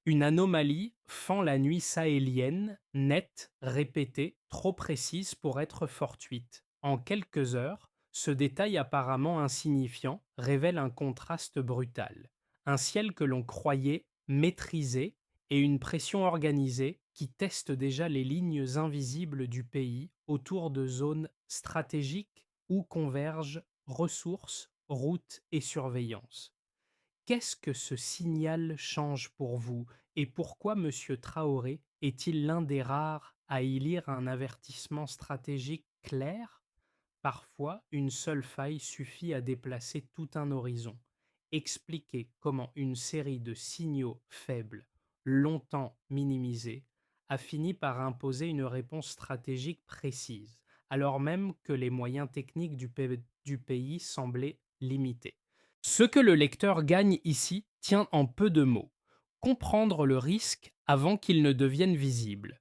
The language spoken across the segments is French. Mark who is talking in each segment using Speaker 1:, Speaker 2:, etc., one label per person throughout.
Speaker 1: Une anomalie fend la nuit sahélienne, nette, répétée, trop précise pour être fortuite. En quelques heures, ce détail apparemment insignifiant révèle un contraste brutal. Un ciel que l'on croyait maîtrisé et une pression organisée qui teste déjà les lignes invisibles du pays autour de zones stratégiques où convergent ressources, routes et surveillance. Qu'est-ce que ce signal change pour vous et pourquoi Monsieur Traoré est-il l'un des rares à y lire un avertissement stratégique clair? Parfois, une seule faille suffit à déplacer tout un horizon. Expliquer comment une série de signaux faibles, longtemps minimisés, a fini par imposer une réponse stratégique précise, alors même que les moyens techniques du pays semblaient limités. Ce que le lecteur gagne ici tient en peu de mots. Comprendre le risque avant qu'il ne devienne visible.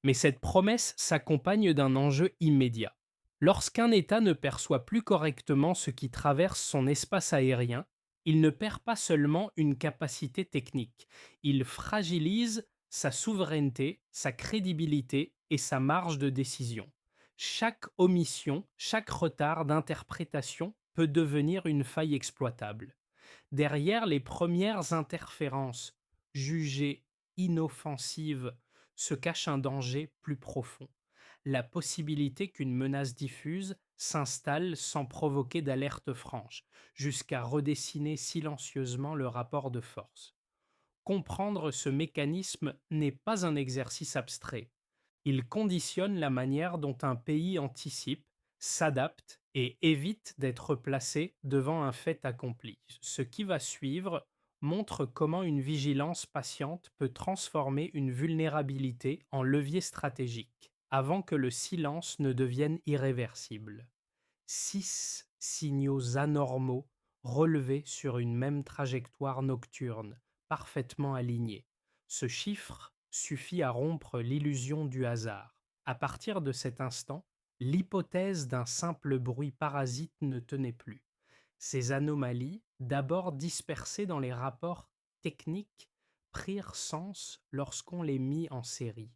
Speaker 1: Mais cette promesse s'accompagne d'un enjeu immédiat. Lorsqu'un État ne perçoit plus correctement ce qui traverse son espace aérien, il ne perd pas seulement une capacité technique, il fragilise sa souveraineté, sa crédibilité et sa marge de décision. Chaque omission, chaque retard d'interprétation peut devenir une faille exploitable. Derrière les premières interférences jugées inoffensives se cache un danger plus profond, la possibilité qu'une menace diffuse s'installe sans provoquer d'alerte franche, jusqu'à redessiner silencieusement le rapport de force. Comprendre ce mécanisme n'est pas un exercice abstrait. Il conditionne la manière dont un pays anticipe, s'adapte et évite d'être placé devant un fait accompli. Ce qui va suivre montre comment une vigilance patiente peut transformer une vulnérabilité en levier stratégique, avant que le silence ne devienne irréversible. 6 signaux anormaux relevés sur une même trajectoire nocturne, parfaitement alignés. Ce chiffre suffit à rompre l'illusion du hasard. À partir de cet instant, l'hypothèse d'un simple bruit parasite ne tenait plus. Ces anomalies, d'abord dispersées dans les rapports techniques, prirent sens lorsqu'on les mit en série.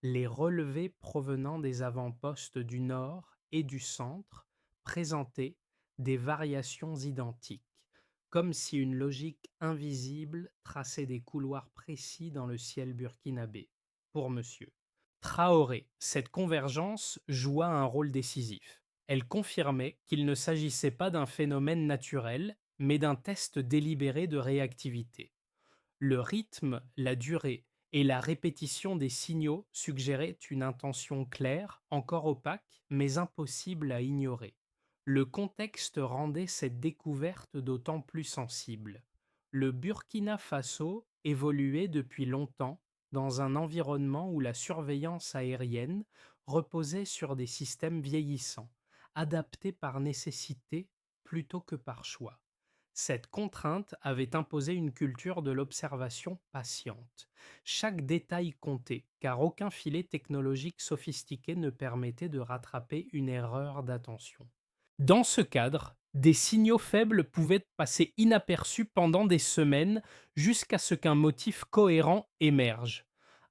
Speaker 1: Les relevés provenant des avant-postes du nord et du centre présentaient des variations identiques, comme si une logique invisible traçait des couloirs précis dans le ciel burkinabé. Pour monsieur Traoré, cette convergence joua un rôle décisif. Elle confirmait qu'il ne s'agissait pas d'un phénomène naturel, mais d'un test délibéré de réactivité. Le rythme, la durée et la répétition des signaux suggéraient une intention claire, encore opaque, mais impossible à ignorer. Le contexte rendait cette découverte d'autant plus sensible. Le Burkina Faso évoluait depuis longtemps dans un environnement où la surveillance aérienne reposait sur des systèmes vieillissants, adaptés par nécessité plutôt que par choix. Cette contrainte avait imposé une culture de l'observation patiente. Chaque détail comptait, car aucun filet technologique sophistiqué ne permettait de rattraper une erreur d'attention. Dans ce cadre, des signaux faibles pouvaient passer inaperçus pendant des semaines jusqu'à ce qu'un motif cohérent émerge.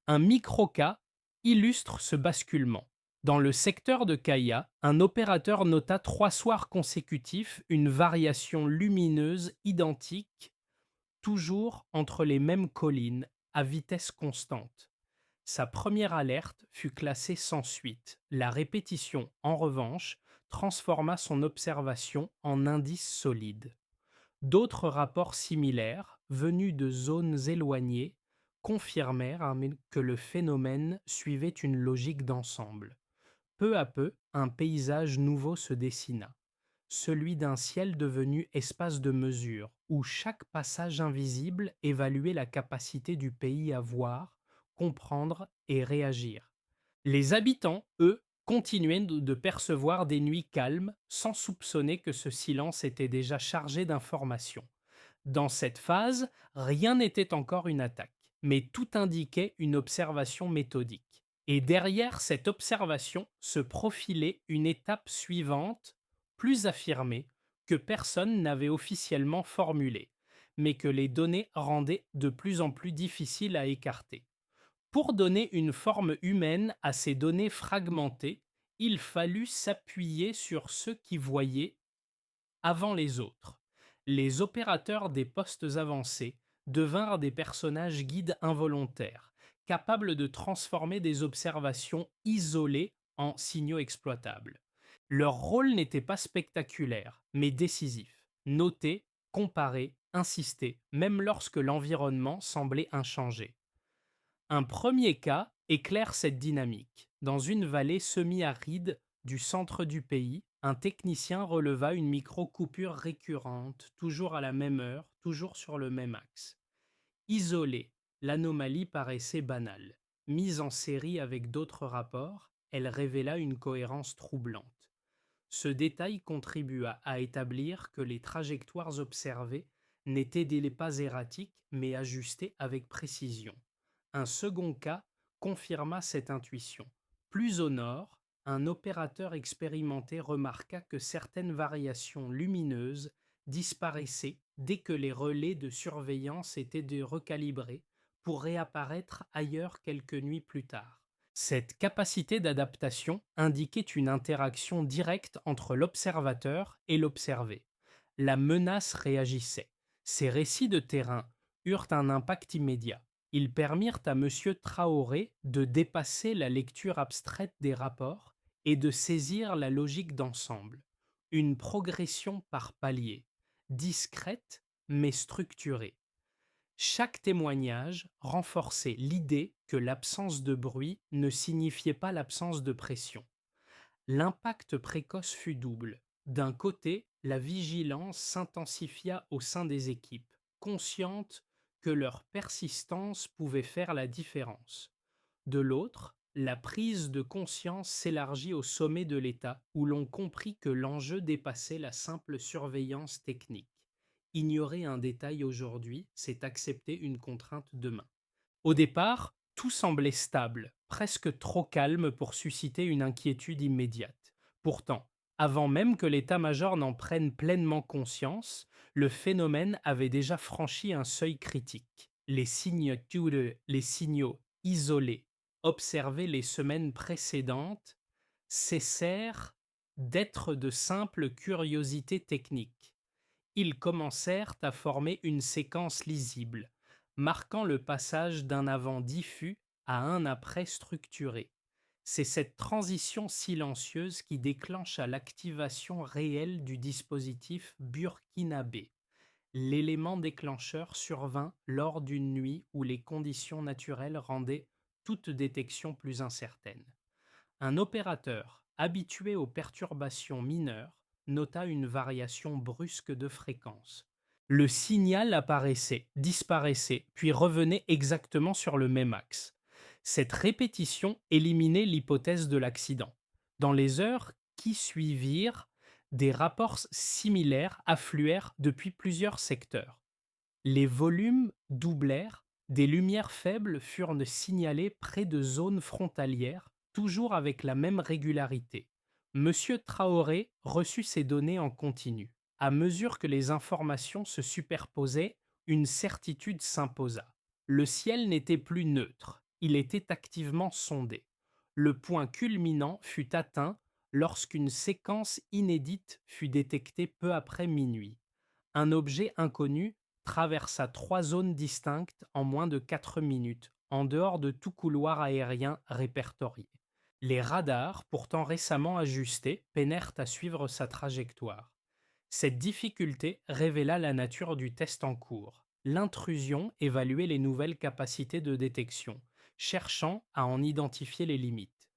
Speaker 1: Un micro-cas illustre ce basculement. Dans le secteur de Kaya, un opérateur nota 3 soirs consécutifs une variation lumineuse identique, toujours entre les mêmes collines, à vitesse constante. Sa première alerte fut classée sans suite. La répétition, en revanche, transforma son observation en indice solide. D'autres rapports similaires, venus de zones éloignées, confirmèrent que le phénomène suivait une logique d'ensemble. Peu à peu, un paysage nouveau se dessina, celui d'un ciel devenu espace de mesure, où chaque passage invisible évaluait la capacité du pays à voir, comprendre et réagir. Les habitants, eux, continuaient de percevoir des nuits calmes sans soupçonner que ce silence était déjà chargé d'informations. Dans cette phase, rien n'était encore une attaque, mais tout indiquait une observation méthodique. Et derrière cette observation se profilait une étape suivante, plus affirmée, que personne n'avait officiellement formulée, mais que les données rendaient de plus en plus difficiles à écarter. Pour donner une forme humaine à ces données fragmentées, il fallut s'appuyer sur ceux qui voyaient avant les autres. Les opérateurs des postes avancés devinrent des personnages guides involontaires, capables de transformer des observations isolées en signaux exploitables. Leur rôle n'était pas spectaculaire, mais décisif. Noter, comparer, insister, même lorsque l'environnement semblait inchangé. Un premier cas éclaire cette dynamique. Dans une vallée semi-aride du centre du pays, un technicien releva une micro-coupure récurrente, toujours à la même heure, toujours sur le même axe. Isolée, l'anomalie paraissait banale. Mise en série avec d'autres rapports, elle révéla une cohérence troublante. Ce détail contribua à établir que les trajectoires observées n'étaient pas erratiques, mais ajustées avec précision. Un second cas confirma cette intuition. Plus au nord, un opérateur expérimenté remarqua que certaines variations lumineuses disparaissaient dès que les relais de surveillance étaient recalibrés pour réapparaître ailleurs quelques nuits plus tard. Cette capacité d'adaptation indiquait une interaction directe entre l'observateur et l'observé. La menace réagissait. Ces récits de terrain eurent un impact immédiat. Ils permirent à Monsieur Traoré de dépasser la lecture abstraite des rapports et de saisir la logique d'ensemble. Une progression par paliers, discrète mais structurée. Chaque témoignage renforçait l'idée que l'absence de bruit ne signifiait pas l'absence de pression. L'impact précoce fut double. D'un côté, la vigilance s'intensifia au sein des équipes, conscientes que leur persistance pouvait faire la différence. De l'autre, la prise de conscience s'élargit au sommet de l'État, où l'on comprit que l'enjeu dépassait la simple surveillance technique. Ignorer un détail aujourd'hui, c'est accepter une contrainte demain. Au départ, tout semblait stable, presque trop calme pour susciter une inquiétude immédiate. Pourtant, avant même que l'état-major n'en prenne pleinement conscience, le phénomène avait déjà franchi un seuil critique. Les signaux isolés observés les semaines précédentes cessèrent d'être de simples curiosités techniques. Ils commencèrent à former une séquence lisible, marquant le passage d'un avant diffus à un après structuré. C'est cette transition silencieuse qui déclencha l'activation réelle du dispositif burkinabé. L'élément déclencheur survint lors d'une nuit où les conditions naturelles rendaient toute détection plus incertaine. Un opérateur, habitué aux perturbations mineures, nota une variation brusque de fréquence. Le signal apparaissait, disparaissait, puis revenait exactement sur le même axe. Cette répétition éliminait l'hypothèse de l'accident. Dans les heures qui suivirent, des rapports similaires affluèrent depuis plusieurs secteurs. Les volumes doublèrent, des lumières faibles furent signalées près de zones frontalières, toujours avec la même régularité. Monsieur Traoré reçut ces données en continu. À mesure que les informations se superposaient, une certitude s'imposa. Le ciel n'était plus neutre, il était activement sondé. Le point culminant fut atteint lorsqu'une séquence inédite fut détectée peu après minuit. Un objet inconnu traversa 3 zones distinctes en moins de 4 minutes, en dehors de tout couloir aérien répertorié. Les radars, pourtant récemment ajustés, peinèrent à suivre sa trajectoire. Cette difficulté révéla la nature du test en cours. L'intrusion évaluait les nouvelles capacités de détection, cherchant à en identifier les limites.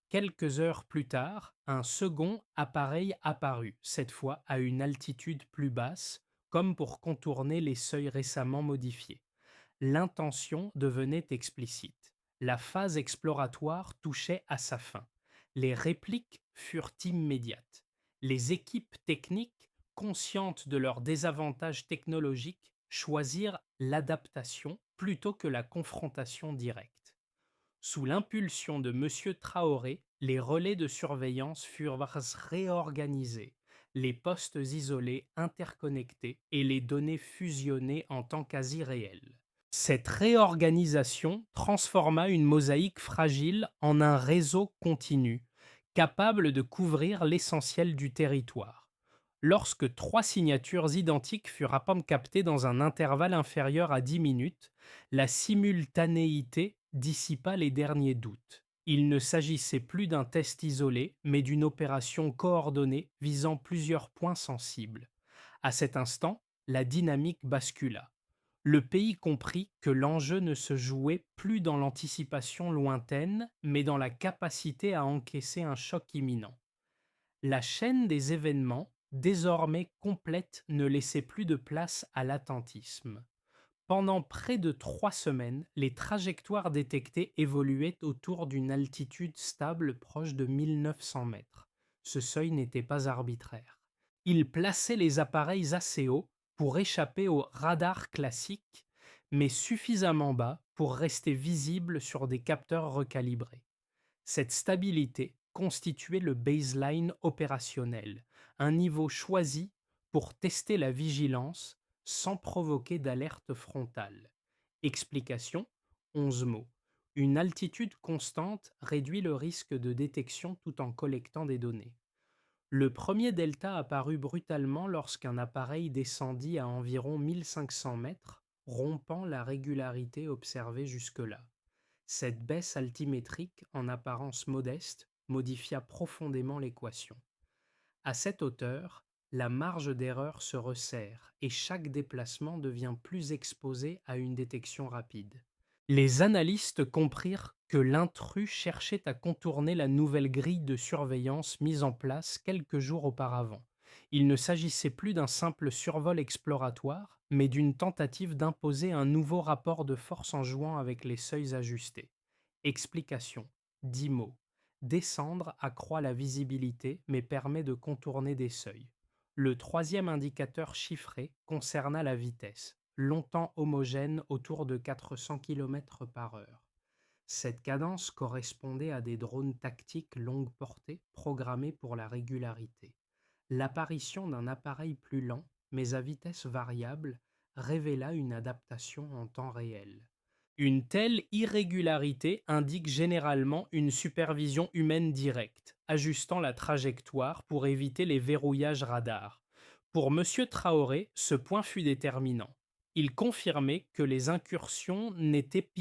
Speaker 1: Quelques heures plus tard, un second appareil apparut, cette fois à une altitude plus basse, comme pour contourner les seuils récemment modifiés. L'intention devenait explicite. La phase exploratoire touchait à sa fin. Les répliques furent immédiates. Les équipes techniques, conscientes de leurs désavantages technologiques, choisirent l'adaptation plutôt que la confrontation directe. Sous l'impulsion de Monsieur Traoré, les relais de surveillance furent réorganisés. les postes isolés interconnectés et les données fusionnées en temps quasi réel. Cette réorganisation transforma une mosaïque fragile en un réseau continu, capable de couvrir l'essentiel du territoire. Lorsque trois signatures identiques furent à peine captées dans un intervalle inférieur à 10 minutes, la simultanéité dissipa les derniers doutes. Il ne s'agissait plus d'un test isolé, mais d'une opération coordonnée visant plusieurs points sensibles. À cet instant, la dynamique bascula. Le pays comprit que l'enjeu ne se jouait plus dans l'anticipation lointaine, mais dans la capacité à encaisser un choc imminent. La chaîne des événements, désormais complète, ne laissait plus de place à l'attentisme. Pendant près de 3 semaines, les trajectoires détectées évoluaient autour d'une altitude stable proche de 1900 mètres. Ce seuil n'était pas arbitraire. Ils plaçaient les appareils assez haut pour échapper au radar classique, mais suffisamment bas pour rester visibles sur des capteurs recalibrés. Cette stabilité constituait le baseline opérationnel, un niveau choisi pour tester la vigilance sans provoquer d'alerte frontale. Explication: 11 mots. Une altitude constante réduit le risque de détection tout en collectant des données. Le premier delta apparut brutalement lorsqu'un appareil descendit à environ 1500 mètres, rompant la régularité observée jusque-là. Cette baisse altimétrique, en apparence modeste, modifia profondément l'équation. À cette hauteur, la marge d'erreur se resserre et chaque déplacement devient plus exposé à une détection rapide. Les analystes comprirent que l'intrus cherchait à contourner la nouvelle grille de surveillance mise en place quelques jours auparavant. Il ne s'agissait plus d'un simple survol exploratoire, mais d'une tentative d'imposer un nouveau rapport de force en jouant avec les seuils ajustés. Explication: 10 mots. Descendre accroît la visibilité mais permet de contourner des seuils. Le troisième indicateur chiffré concerna la vitesse, longtemps homogène autour de 400 km/h. Cette cadence correspondait à des drones tactiques longue portée programmés pour la régularité. L'apparition d'un appareil plus lent, mais à vitesse variable, révéla une adaptation en temps réel. Une telle irrégularité indique généralement une supervision humaine directe, ajustant la trajectoire pour éviter les verrouillages radars. Pour M. Traoré, ce point fut déterminant. Il confirmait que les incursions n'étaient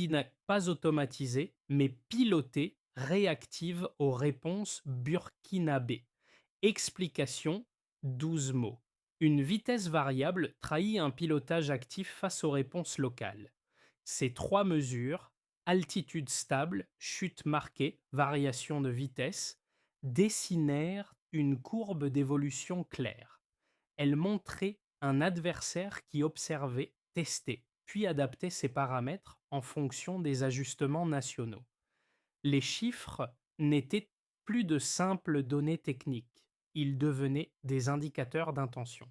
Speaker 1: pas automatisées, mais pilotées, réactives aux réponses burkinabées. Explication: 12 mots. Une vitesse variable trahit un pilotage actif face aux réponses locales. Ces trois mesures, altitude stable, chute marquée, variation de vitesse, dessinèrent une courbe d'évolution claire. Elles montraient un adversaire qui observait, testait, puis adaptait ses paramètres en fonction des ajustements nationaux. Les chiffres n'étaient plus de simples données techniques, ils devenaient des indicateurs d'intention.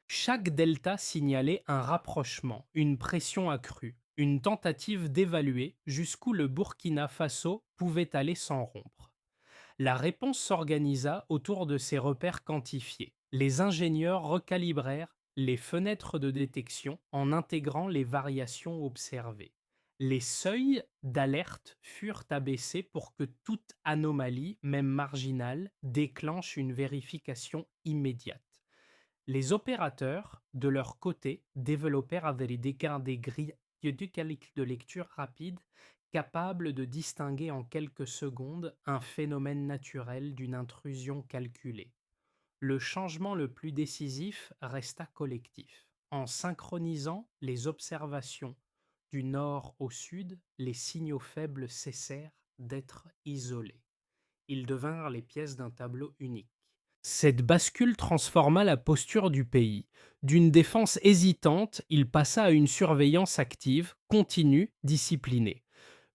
Speaker 1: Chaque delta signalait un rapprochement, une pression accrue, une tentative d'évaluer jusqu'où le Burkina Faso pouvait aller sans rompre. La réponse s'organisa autour de ces repères quantifiés. Les ingénieurs recalibrèrent les fenêtres de détection en intégrant les variations observées. Les seuils d'alerte furent abaissés pour que toute anomalie, même marginale, déclenche une vérification immédiate. Les opérateurs, de leur côté, développèrent avec des grilles de lecture rapide capables de distinguer en quelques secondes un phénomène naturel d'une intrusion calculée. Le changement le plus décisif resta collectif. En synchronisant les observations du nord au sud, les signaux faibles cessèrent d'être isolés. Ils devinrent les pièces d'un tableau unique. Cette bascule transforma la posture du pays. D'une défense hésitante, il passa à une surveillance active, continue, disciplinée.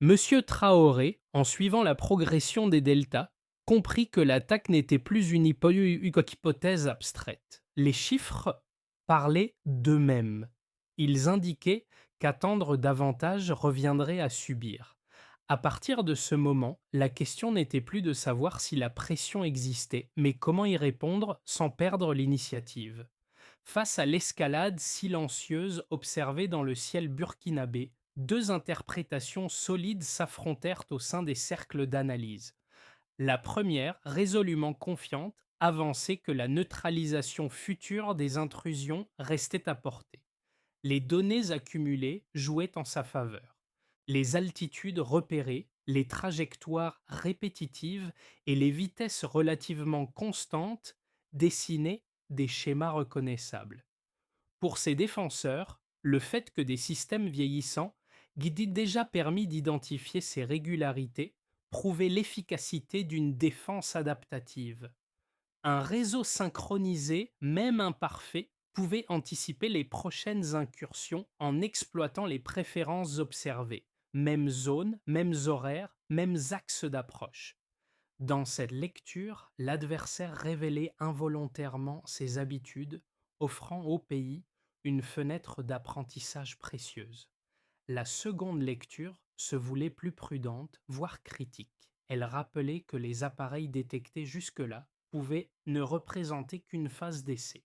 Speaker 1: Monsieur Traoré, en suivant la progression des deltas, comprit que l'attaque n'était plus une hypothèse abstraite. Les chiffres parlaient d'eux-mêmes. Ils indiquaient qu'attendre davantage reviendrait à subir. À partir de ce moment, la question n'était plus de savoir si la pression existait, mais comment y répondre sans perdre l'initiative. Face à l'escalade silencieuse observée dans le ciel burkinabé, deux interprétations solides s'affrontèrent au sein des cercles d'analyse. La première, résolument confiante, avançait que la neutralisation future des intrusions restait à portée. Les données accumulées jouaient en sa faveur. Les altitudes repérées, les trajectoires répétitives et les vitesses relativement constantes dessinaient des schémas reconnaissables. Pour ses défenseurs, le fait que des systèmes vieillissants guidaient déjà permis d'identifier ces régularités prouvait l'efficacité d'une défense adaptative. Un réseau synchronisé, même imparfait, pouvait anticiper les prochaines incursions en exploitant les préférences observées, mêmes zones, mêmes horaires, mêmes axes d'approche. Dans cette lecture, l'adversaire révélait involontairement ses habitudes, offrant au pays une fenêtre d'apprentissage précieuse. La seconde lecture se voulait plus prudente, voire critique. Elle rappelait que les appareils détectés jusque-là pouvaient ne représenter qu'une phase d'essai.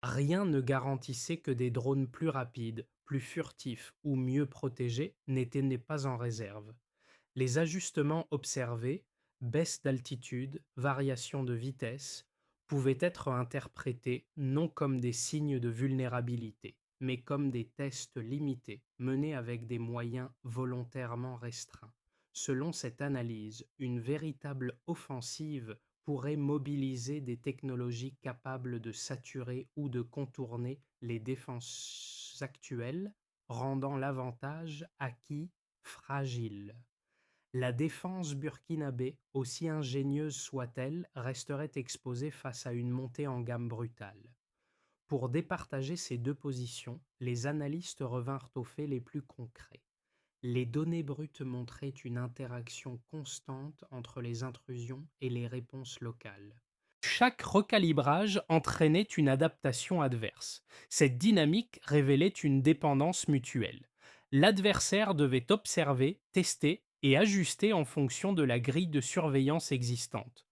Speaker 1: Rien ne garantissait que des drones plus rapides, plus furtifs ou mieux protégés n'étaient pas en réserve. Les ajustements observés, baisse d'altitude, variation de vitesse, pouvaient être interprétés non comme des signes de vulnérabilité, mais comme des tests limités menés avec des moyens volontairement restreints. Selon cette analyse, une véritable offensive pourrait mobiliser des technologies capables de saturer ou de contourner les défenses actuelles, rendant l'avantage acquis fragile. La défense burkinabé, aussi ingénieuse soit-elle, resterait exposée face à une montée en gamme brutale. Pour départager ces deux positions, les analystes revinrent aux faits les plus concrets. Les données brutes montraient une interaction constante entre les intrusions et les réponses locales. Chaque recalibrage entraînait une adaptation adverse. Cette dynamique révélait une dépendance mutuelle. L'adversaire devait observer, tester et ajuster en fonction de la grille de surveillance existante.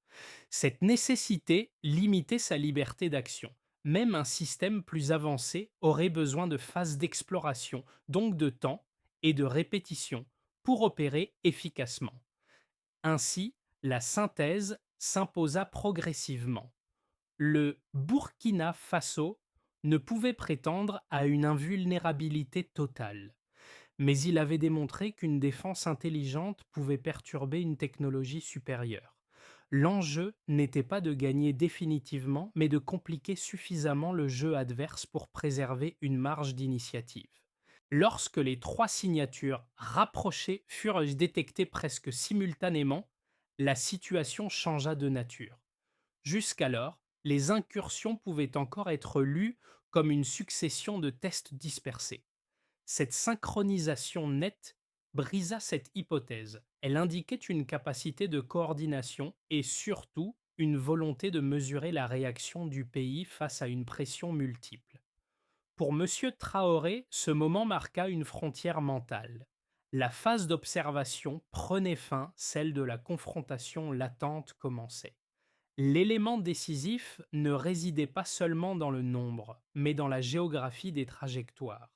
Speaker 1: Cette nécessité limitait sa liberté d'action. Même un système plus avancé aurait besoin de phases d'exploration, donc de temps et de répétition, pour opérer efficacement. Ainsi, la synthèse s'imposa progressivement. Le Burkina Faso ne pouvait prétendre à une invulnérabilité totale, mais il avait démontré qu'une défense intelligente pouvait perturber une technologie supérieure. L'enjeu n'était pas de gagner définitivement, mais de compliquer suffisamment le jeu adverse pour préserver une marge d'initiative. Lorsque les trois signatures rapprochées furent détectées presque simultanément, la situation changea de nature. Jusqu'alors, les incursions pouvaient encore être lues comme une succession de tests dispersés. Cette synchronisation nette brisa cette hypothèse. Elle indiquait une capacité de coordination et surtout une volonté de mesurer la réaction du pays face à une pression multiple. Pour Monsieur Traoré, ce moment marqua une frontière mentale. La phase d'observation prenait fin, celle de la confrontation latente commençait. L'élément décisif ne résidait pas seulement dans le nombre, mais dans la géographie des trajectoires.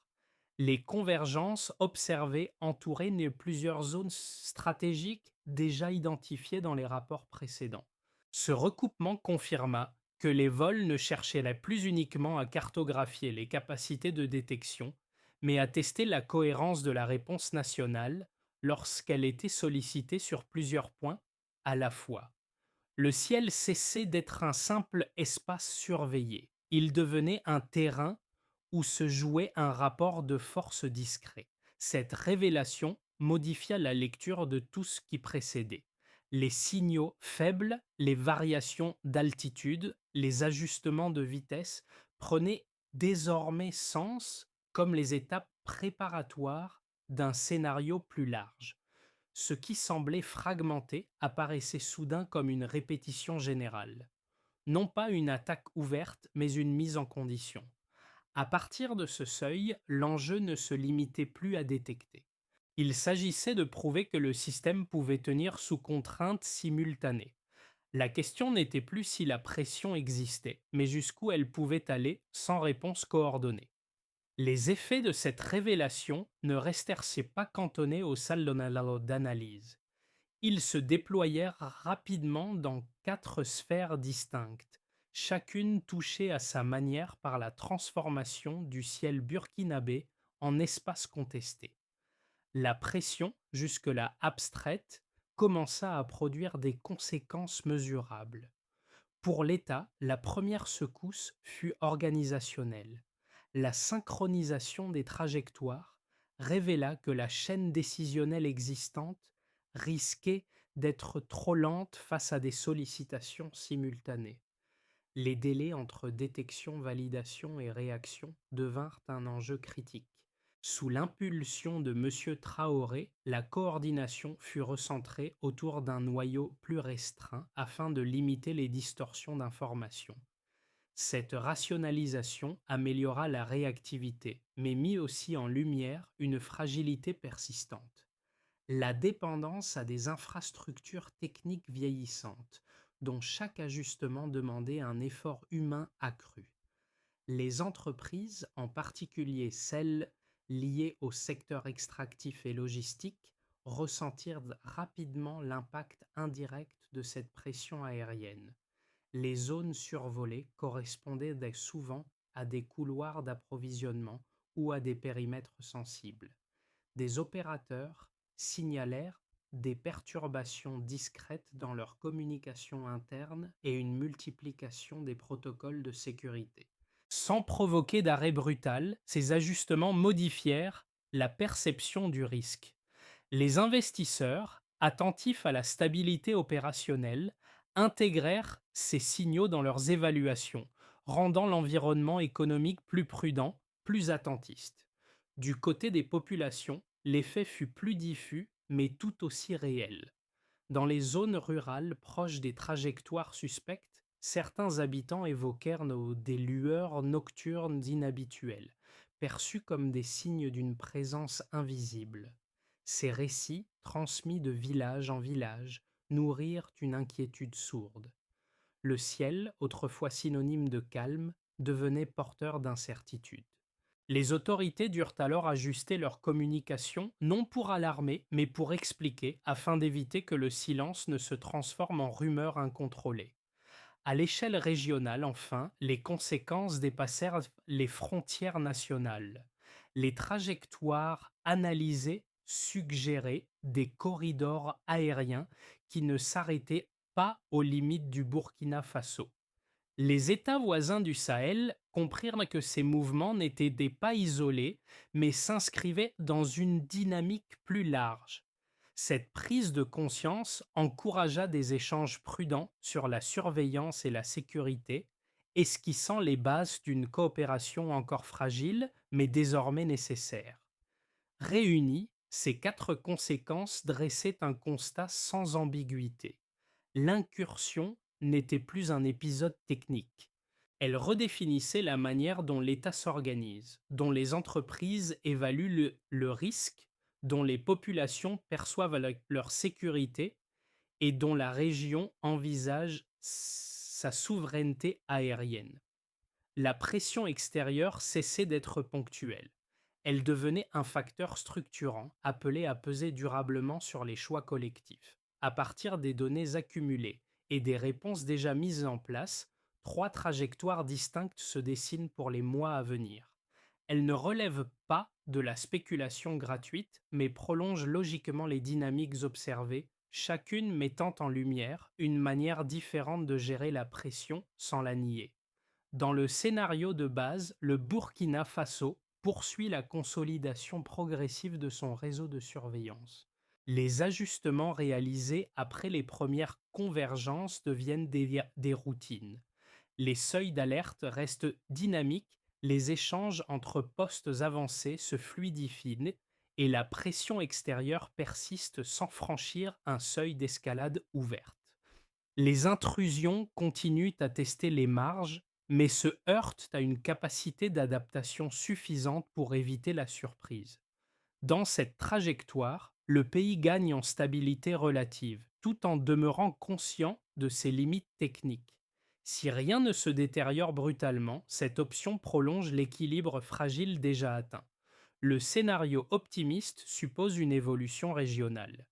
Speaker 1: Les convergences observées entouraient plusieurs zones stratégiques déjà identifiées dans les rapports précédents. Ce recoupement confirma que les vols ne cherchaient plus uniquement à cartographier les capacités de détection, mais à tester la cohérence de la réponse nationale lorsqu'elle était sollicitée sur plusieurs points à la fois. Le ciel cessait d'être un simple espace surveillé. Il devenait un terrain où se jouait un rapport de force discret. Cette révélation modifia la lecture de tout ce qui précédait. Les signaux faibles, les variations d'altitude, les ajustements de vitesse prenaient désormais sens comme les étapes préparatoires d'un scénario plus large. Ce qui semblait fragmenté apparaissait soudain comme une répétition générale. Non pas une attaque ouverte, mais une mise en condition. À partir de ce seuil, l'enjeu ne se limitait plus à détecter. Il s'agissait de prouver que le système pouvait tenir sous contrainte simultanée. La question n'était plus si la pression existait, mais jusqu'où elle pouvait aller sans réponse coordonnée. Les effets de cette révélation ne restèrent pas cantonnés aux salles d'analyse. Ils se déployèrent rapidement dans 4 sphères distinctes, chacune touchée à sa manière par la transformation du ciel burkinabé en espace contesté. La pression, jusque-là abstraite, commença à produire des conséquences mesurables. Pour l'État, la première secousse fut organisationnelle. La synchronisation des trajectoires révéla que la chaîne décisionnelle existante risquait d'être trop lente face à des sollicitations simultanées. Les délais entre détection, validation et réaction devinrent un enjeu critique. Sous l'impulsion de M. Traoré, la coordination fut recentrée autour d'un noyau plus restreint afin de limiter les distorsions d'information. Cette rationalisation améliora la réactivité, mais mit aussi en lumière une fragilité persistante: la dépendance à des infrastructures techniques vieillissantes, dont chaque ajustement demandait un effort humain accru. Les entreprises, en particulier celles liées au secteur extractif et logistique, ressentirent rapidement l'impact indirect de cette pression aérienne. Les zones survolées correspondaient souvent à des couloirs d'approvisionnement ou à des périmètres sensibles. Des opérateurs signalèrent des perturbations discrètes dans leur communication interne et une multiplication des protocoles de sécurité. Sans provoquer d'arrêt brutal, ces ajustements modifièrent la perception du risque. Les investisseurs, attentifs à la stabilité opérationnelle, intégrèrent ces signaux dans leurs évaluations, rendant l'environnement économique plus prudent, plus attentiste. Du côté des populations, l'effet fut plus diffus, mais tout aussi réel. Dans les zones rurales proches des trajectoires suspectes, certains habitants évoquèrent des lueurs nocturnes inhabituelles, perçues comme des signes d'une présence invisible. Ces récits, transmis de village en village, nourrirent une inquiétude sourde. Le ciel, autrefois synonyme de calme, devenait porteur d'incertitude. Les autorités durent alors ajuster leur communication, non pour alarmer, mais pour expliquer, afin d'éviter que le silence ne se transforme en rumeur incontrôlée. À l'échelle régionale, enfin, les conséquences dépassèrent les frontières nationales. Les trajectoires analysées suggéraient des corridors aériens qui ne s'arrêtaient pas aux limites du Burkina Faso. Les États voisins du Sahel comprirent que ces mouvements n'étaient pas isolés, mais s'inscrivaient dans une dynamique plus large. Cette prise de conscience encouragea des échanges prudents sur la surveillance et la sécurité, esquissant les bases d'une coopération encore fragile, mais désormais nécessaire. Réunies, ces 4 conséquences dressaient un constat sans ambiguïté: l'incursion n'était plus un épisode technique. Elle redéfinissait la manière dont l'État s'organise, dont les entreprises évaluent le risque, dont les populations perçoivent leur sécurité et dont la région envisage sa souveraineté aérienne. La pression extérieure cessait d'être ponctuelle. Elle devenait un facteur structurant appelé à peser durablement sur les choix collectifs. À partir des données accumulées et des réponses déjà mises en place, 3 trajectoires distinctes se dessinent pour les mois à venir. Elles ne relèvent pas de la spéculation gratuite, mais prolongent logiquement les dynamiques observées, chacune mettant en lumière une manière différente de gérer la pression sans la nier. Dans le scénario de base, le Burkina Faso poursuit la consolidation progressive de son réseau de surveillance. Les ajustements réalisés après les premières convergences deviennent des routines. Les seuils d'alerte restent dynamiques, les échanges entre postes avancés se fluidifient et la pression extérieure persiste sans franchir un seuil d'escalade ouverte. Les intrusions continuent à tester les marges, mais se heurtent à une capacité d'adaptation suffisante pour éviter la surprise. Dans cette trajectoire, le pays gagne en stabilité relative, tout en demeurant conscient de ses limites techniques. Si rien ne se détériore brutalement, cette option prolonge l'équilibre fragile déjà atteint. Le scénario optimiste suppose une évolution régionale.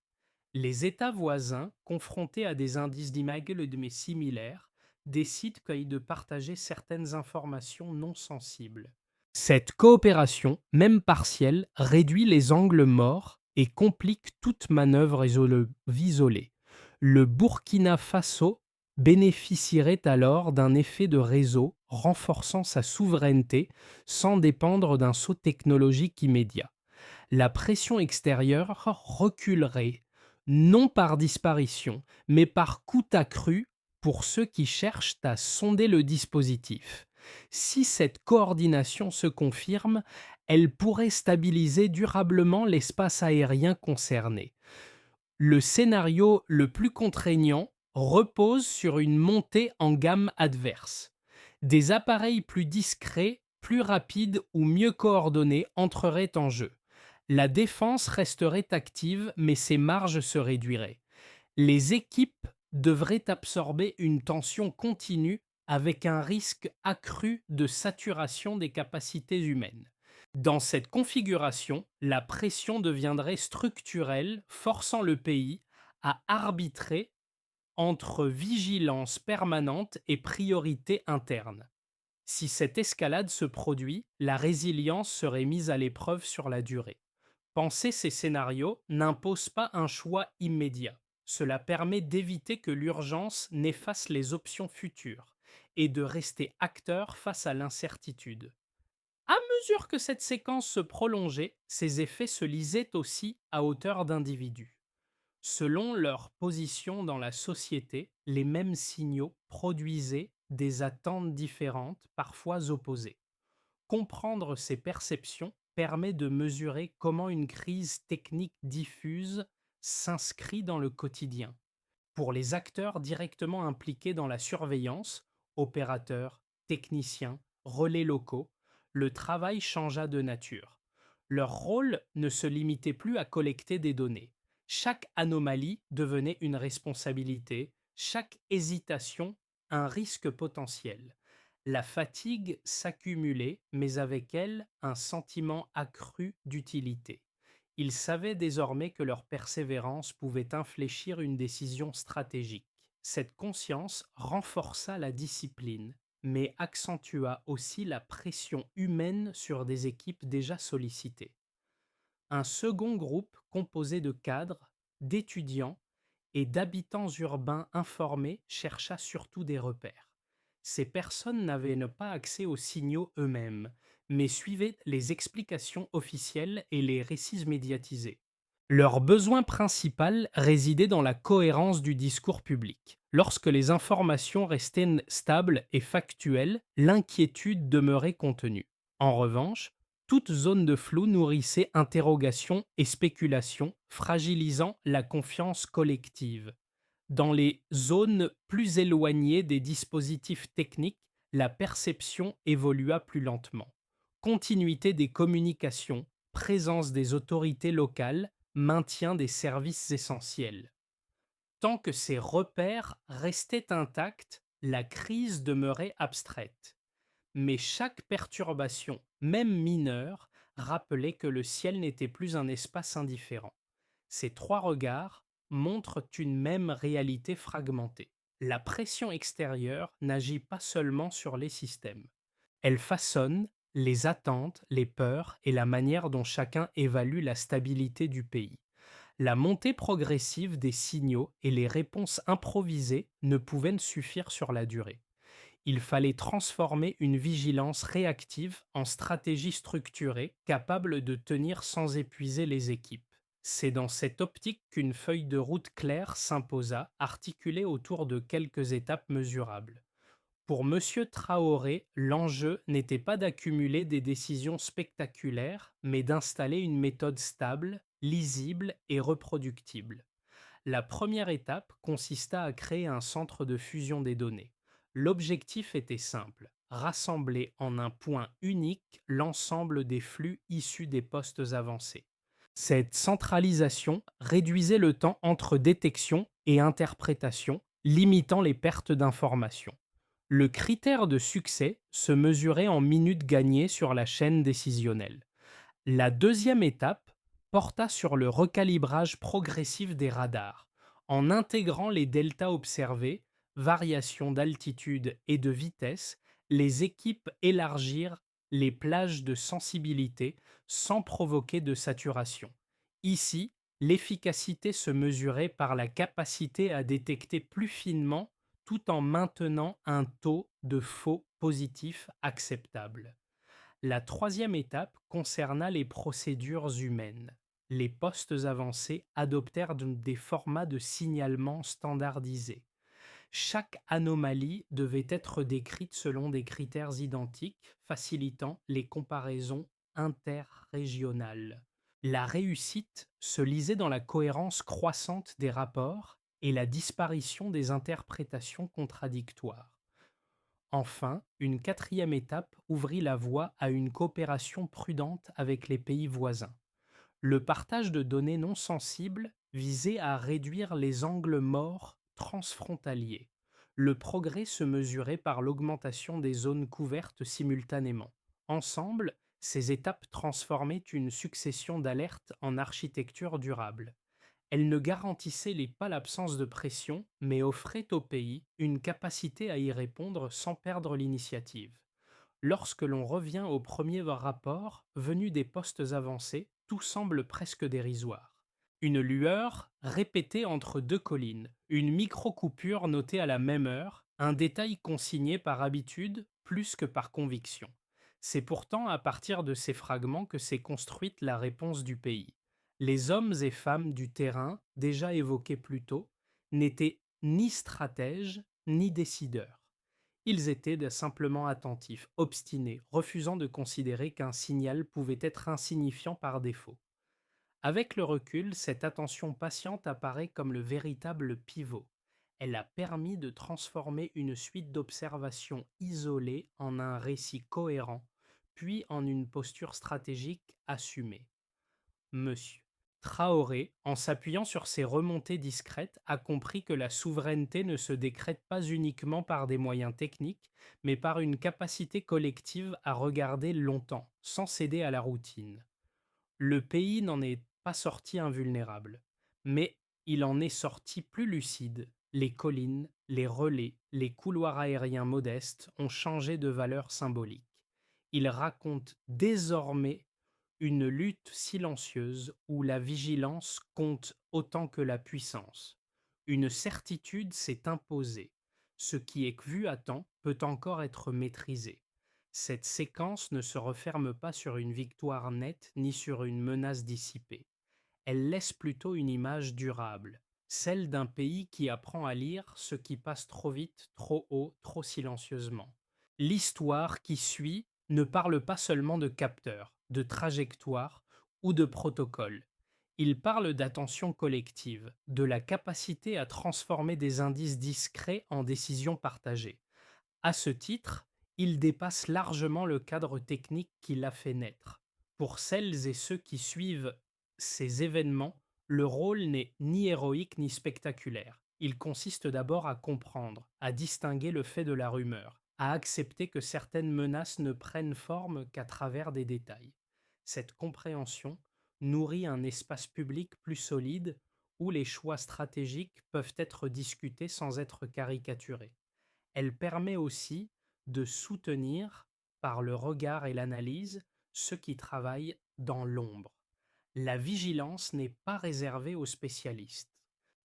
Speaker 1: Les États voisins, confrontés à des indices d'immigration similaires, décident de partager certaines informations non sensibles. Cette coopération, même partielle, réduit les angles morts et complique toute manœuvre isolée. Le Burkina Faso bénéficierait alors d'un effet de réseau renforçant sa souveraineté sans dépendre d'un saut technologique immédiat. La pression extérieure reculerait, non par disparition, mais par coût accru pour ceux qui cherchent à sonder le dispositif. Si cette coordination se confirme, elle pourrait stabiliser durablement l'espace aérien concerné. Le scénario le plus contraignant repose sur une montée en gamme adverse. Des appareils plus discrets, plus rapides ou mieux coordonnés entreraient en jeu. La défense resterait active, mais ses marges se réduiraient. Les équipes devraient absorber une tension continue avec un risque accru de saturation des capacités humaines. Dans cette configuration, la pression deviendrait structurelle, forçant le pays à arbitrer entre vigilance permanente et priorité interne. Si cette escalade se produit, la résilience serait mise à l'épreuve sur la durée. Penser ces scénarios n'impose pas un choix immédiat. Cela permet d'éviter que l'urgence n'efface les options futures et de rester acteur face à l'incertitude. À mesure que cette séquence se prolongeait, ces effets se lisaient aussi à hauteur d'individus. Selon leur position dans la société, les mêmes signaux produisaient des attentes différentes, parfois opposées. Comprendre ces perceptions permet de mesurer comment une crise technique diffuse s'inscrit dans le quotidien. Pour les acteurs directement impliqués dans la surveillance, opérateurs, techniciens, relais locaux, le travail changea de nature. Leur rôle ne se limitait plus à collecter des données. Chaque anomalie devenait une responsabilité, chaque hésitation un risque potentiel. La fatigue s'accumulait, mais avec elle un sentiment accru d'utilité. Ils savaient désormais que leur persévérance pouvait infléchir une décision stratégique. Cette conscience renforça la discipline, mais accentua aussi la pression humaine sur des équipes déjà sollicitées. Un second groupe composé de cadres, d'étudiants et d'habitants urbains informés chercha surtout des repères. Ces personnes n'avaient pas accès aux signaux eux-mêmes, mais suivaient les explications officielles et les récits médiatisés. Leur besoin principal résidait dans la cohérence du discours public. Lorsque les informations restaient stables et factuelles, l'inquiétude demeurait contenue. En revanche, toute zone de flou nourrissait interrogations et spéculations, fragilisant la confiance collective. Dans les zones plus éloignées des dispositifs techniques, la perception évolua plus lentement. Continuité des communications, présence des autorités locales, maintien des services essentiels. Tant que ces repères restaient intacts, la crise demeurait abstraite. Mais chaque perturbation, même mineure, rappelait que le ciel n'était plus un espace indifférent. Ces trois regards montrent une même réalité fragmentée. La pression extérieure n'agit pas seulement sur les systèmes. Elle façonne les attentes, les peurs et la manière dont chacun évalue la stabilité du pays. La montée progressive des signaux et les réponses improvisées ne pouvaient suffire sur la durée. Il fallait transformer une vigilance réactive en stratégie structurée capable de tenir sans épuiser les équipes. C'est dans cette optique qu'une feuille de route claire s'imposa, articulée autour de quelques étapes mesurables. Pour Monsieur Traoré, l'enjeu n'était pas d'accumuler des décisions spectaculaires, mais d'installer une méthode stable, lisible et reproductible. La première étape consista à créer un centre de fusion des données. L'objectif était simple, rassembler en un point unique l'ensemble des flux issus des postes avancés. Cette centralisation réduisait le temps entre détection et interprétation, limitant les pertes d'informations. Le critère de succès se mesurait en minutes gagnées sur la chaîne décisionnelle. La deuxième étape porta sur le recalibrage progressif des radars. En intégrant les deltas observés, variations d'altitude et de vitesse, les équipes élargirent les plages de sensibilité sans provoquer de saturation. Ici, l'efficacité se mesurait par la capacité à détecter plus finement tout en maintenant un taux de faux positif acceptable. La troisième étape concerna les procédures humaines. Les postes avancés adoptèrent des formats de signalement standardisés. Chaque anomalie devait être décrite selon des critères identiques, facilitant les comparaisons interrégionales. La réussite se lisait dans la cohérence croissante des rapports et la disparition des interprétations contradictoires. Enfin, une quatrième étape ouvrit la voie à une coopération prudente avec les pays voisins. Le partage de données non sensibles visait à réduire les angles morts transfrontaliers. Le progrès se mesurait par l'augmentation des zones couvertes simultanément. Ensemble, ces étapes transformaient une succession d'alertes en architecture durable. Elle ne garantissait pas l'absence de pression, mais offrait au pays une capacité à y répondre sans perdre l'initiative. Lorsque l'on revient au premier rapport, venu des postes avancés, tout semble presque dérisoire. Une lueur répétée entre deux collines, une micro-coupure notée à la même heure, un détail consigné par habitude plus que par conviction. C'est pourtant à partir de ces fragments que s'est construite la réponse du pays. Les hommes et femmes du terrain, déjà évoqués plus tôt, n'étaient ni stratèges ni décideurs. Ils étaient simplement attentifs, obstinés, refusant de considérer qu'un signal pouvait être insignifiant par défaut. Avec le recul, cette attention patiente apparaît comme le véritable pivot. Elle a permis de transformer une suite d'observations isolées en un récit cohérent, puis en une posture stratégique assumée. Monsieur Traoré, en s'appuyant sur ses remontées discrètes, a compris que la souveraineté ne se décrète pas uniquement par des moyens techniques, mais par une capacité collective à regarder longtemps, sans céder à la routine. Le pays n'en est pas sorti invulnérable, mais il en est sorti plus lucide. Les collines, les relais, les couloirs aériens modestes ont changé de valeur symbolique. Ils racontent désormais une lutte silencieuse où la vigilance compte autant que la puissance. Une certitude s'est imposée. Ce qui est vu à temps peut encore être maîtrisé. Cette séquence ne se referme pas sur une victoire nette ni sur une menace dissipée. Elle laisse plutôt une image durable, celle d'un pays qui apprend à lire ce qui passe trop vite, trop haut, trop silencieusement. L'histoire qui suit ne parle pas seulement de capteurs, de trajectoires ou de protocoles. Il parle d'attention collective, de la capacité à transformer des indices discrets en décisions partagées. À ce titre, il dépasse largement le cadre technique qui l'a fait naître. Pour celles et ceux qui suivent ces événements, le rôle n'est ni héroïque ni spectaculaire. Il consiste d'abord à comprendre, à distinguer le fait de la rumeur, à accepter que certaines menaces ne prennent forme qu'à travers des détails. Cette compréhension nourrit un espace public plus solide où les choix stratégiques peuvent être discutés sans être caricaturés. Elle permet aussi de soutenir, par le regard et l'analyse, ceux qui travaillent dans l'ombre. La vigilance n'est pas réservée aux spécialistes.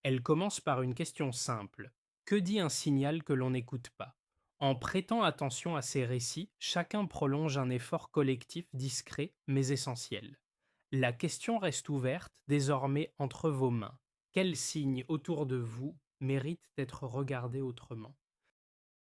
Speaker 1: Elle commence par une question simple. Que dit un signal que l'on n'écoute pas? En prêtant attention à ces récits, chacun prolonge un effort collectif discret mais essentiel. La question reste ouverte, désormais entre vos mains. Quels signes autour de vous méritent d'être regardés autrement?